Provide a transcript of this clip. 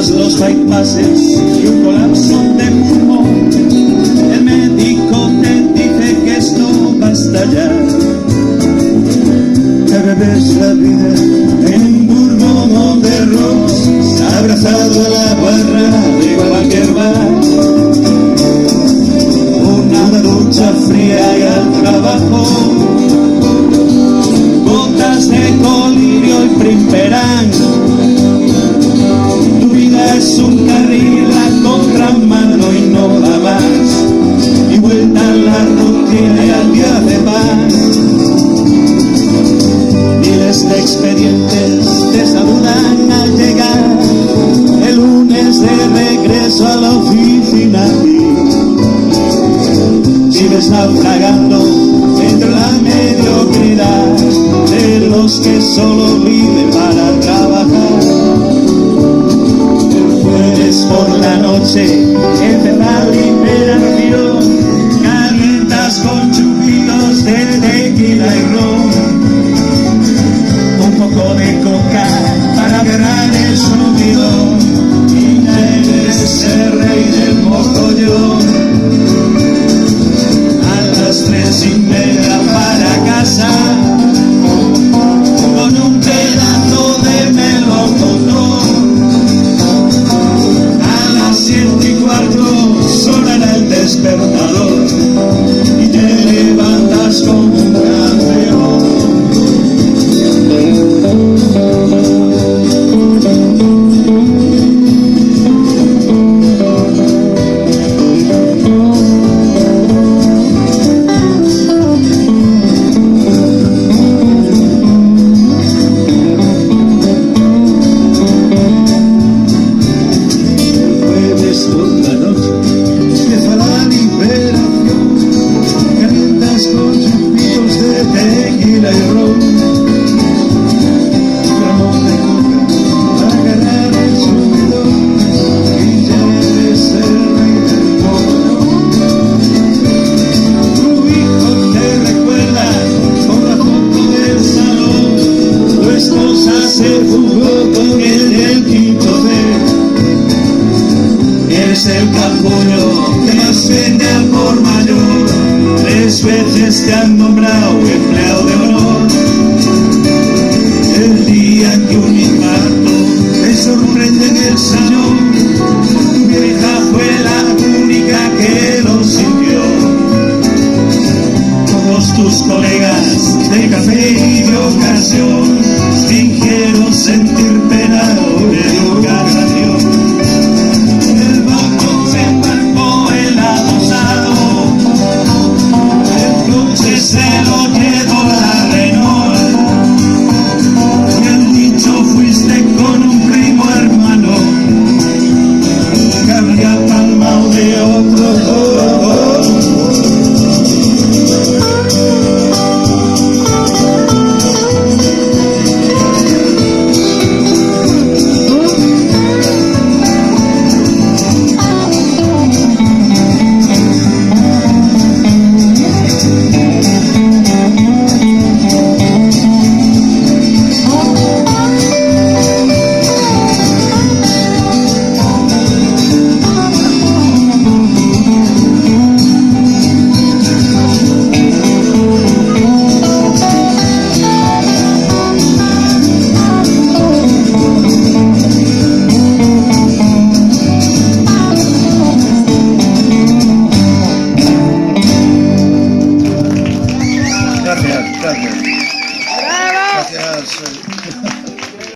tras los bypasses y un colapso de pulmón. El médico te dice que esto basta ya. Te bebes la vida en un bourbon de ros, abrazado a la barra de cualquier bar. Una ducha fría y al trabajo, gotas de colirio y primperán. Tu vida es un carril a contramano y no da más, y vuelta a la rutina y al día de paz. Miles de expedientes te saludan al llegar el lunes de regreso a la oficina. Sigues naufragando entre la mediocridad de los que solo viven para trabajar. El jueves por la noche, entre la liberación, calientas con chupitos de tequila y ron. Un poco de coca para agarrar el subidón, y ya eres el rey del mogollón. A las 3:30 para casa, con un pedazo de melocotón. A las 7:15 sonará el despertador y te levantas como un campeón. Se fugó con el del quinto C. Eres el capullo que más vende al por mayor. 3 veces te han nombrado empleado de honor. El día que un infarto te sorprende en el salón, tu vieja fue la única que lo sintió. Todos tus colegas de café y de ocasión fingieron sentir